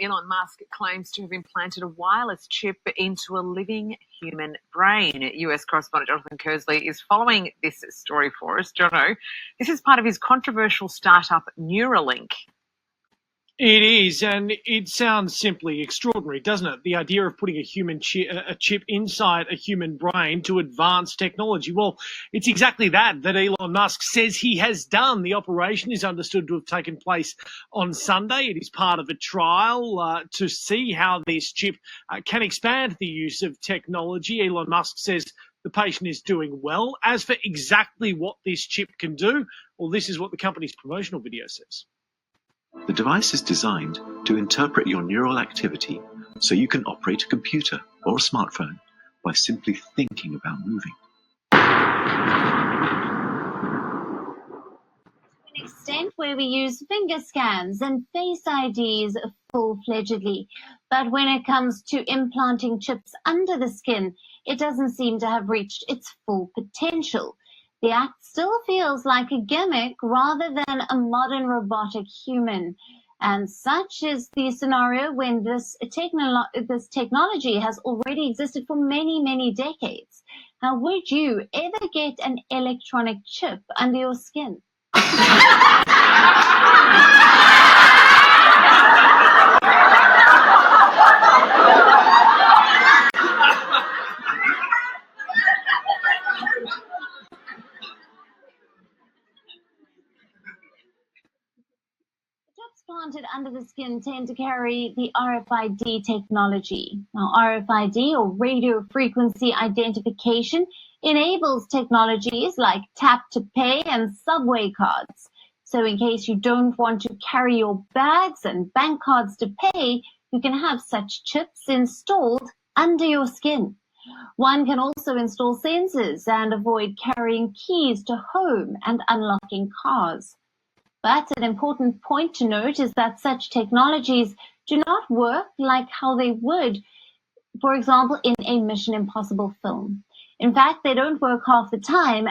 Elon Musk claims to have implanted a wireless chip into a living human brain. US correspondent Jonathan Kersley is following this story for us. Jono, this is part of his controversial startup Neuralink. It is, and it sounds simply extraordinary, doesn't it? The idea of putting a chip inside a human brain to advance technology. Well, it's exactly that Elon Musk says he has done. The operation is understood to have taken place on Sunday. It is part of a trial to see how this chip can expand the use of technology. Elon Musk says the patient is doing well. As for exactly what this chip can do, well, this is what the company's promotional video says. The device is designed to interpret your neural activity so you can operate a computer or a smartphone by simply thinking about moving. To an extent where we use finger scans and face IDs full-fledgedly. But when it comes to implanting chips under the skin, it doesn't seem to have reached its full potential. The act still feels like a gimmick rather than a modern robotic human. And such is the scenario when this technology has already existed for many, many decades. Now, would you ever get an electronic chip under your skin? Planted under the skin tend to carry the RFID technology. Now, RFID, or radio frequency identification, enables technologies like tap to pay and subway cards. So in case you don't want to carry your bags and bank cards to pay, you can have such chips installed under your skin. One can also install sensors and avoid carrying keys to home and unlocking cars. But an important point to note is that such technologies do not work like how they would, for example, in a Mission Impossible film. In fact, they don't work half the time.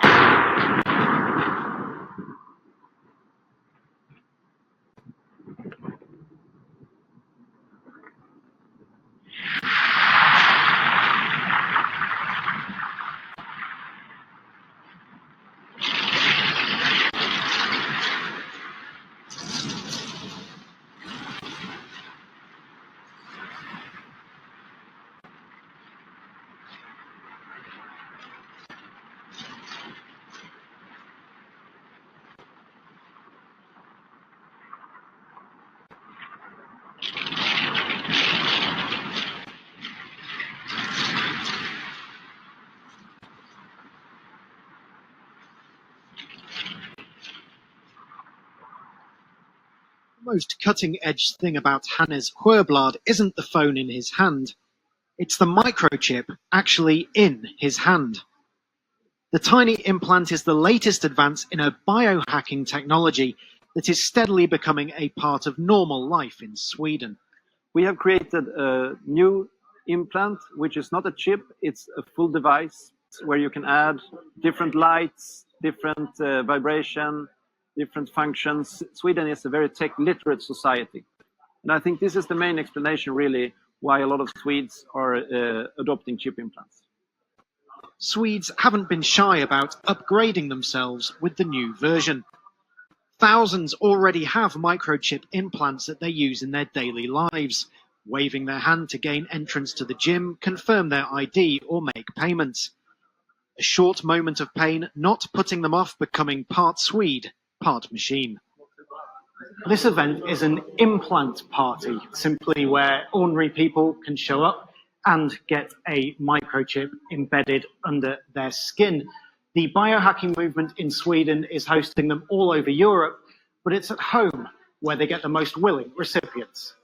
The most cutting-edge thing about Hannes Sjöblad isn't the phone in his hand. It's the microchip actually in his hand. The tiny implant is the latest advance in a biohacking technology that is steadily becoming a part of normal life in Sweden. We have created a new implant, which is not a chip, it's a full device where you can add different lights, different vibration, different functions. Sweden is a very tech-literate society. And I think this is the main explanation, really, why a lot of Swedes are adopting chip implants. Swedes haven't been shy about upgrading themselves with the new version. Thousands already have microchip implants that they use in their daily lives, waving their hand to gain entrance to the gym, confirm their ID, or make payments. A short moment of pain not putting them off becoming part Swede, part machine. This event is an implant party, simply where ordinary people can show up and get a microchip embedded under their skin. The biohacking movement in Sweden is hosting them all over Europe, but it's at home where they get the most willing recipients.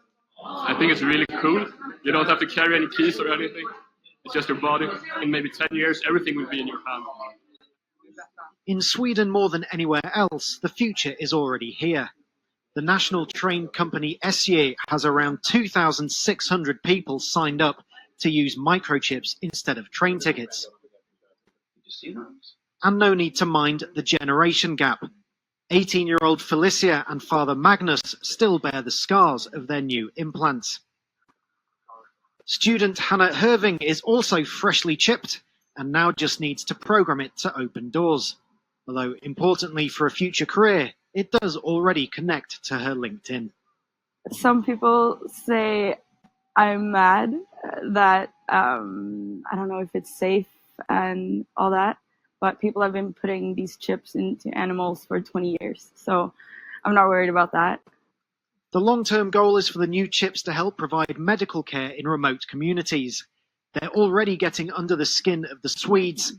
I think it's really cool. You don't have to carry any keys or anything. It's just your body. In maybe 10 years, everything will be in your hand. In Sweden more than anywhere else, the future is already here. The national train company SJ has around 2,600 people signed up to use microchips instead of train tickets. And no need to mind the generation gap. 18-year-old Felicia and father Magnus still bear the scars of their new implants. Student Hannah Herving is also freshly chipped and now just needs to program it to open doors. Although, importantly for a future career, it does already connect to her LinkedIn. Some people say I'm mad that I don't know if it's safe and all that, but people have been putting these chips into animals for 20 years, so I'm not worried about that. The long-term goal is for the new chips to help provide medical care in remote communities. They're already getting under the skin of the Swedes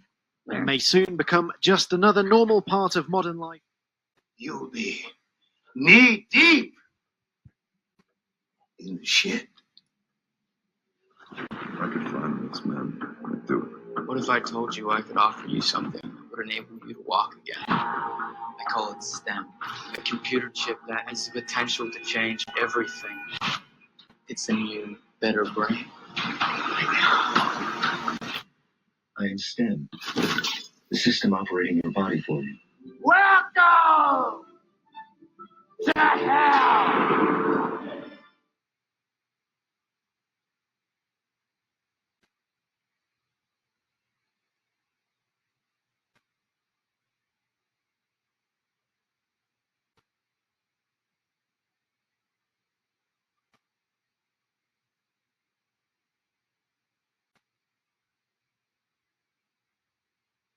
and may soon become just another normal part of modern life. You'll be knee-deep in the shit. If I could find this man, I'd do it. What if I told you I could offer you something that would enable you to walk again? I call it STEM, a computer chip that has the potential to change everything. It's a new, better brain. I am STEM, the system operating your body for you. Welcome to hell!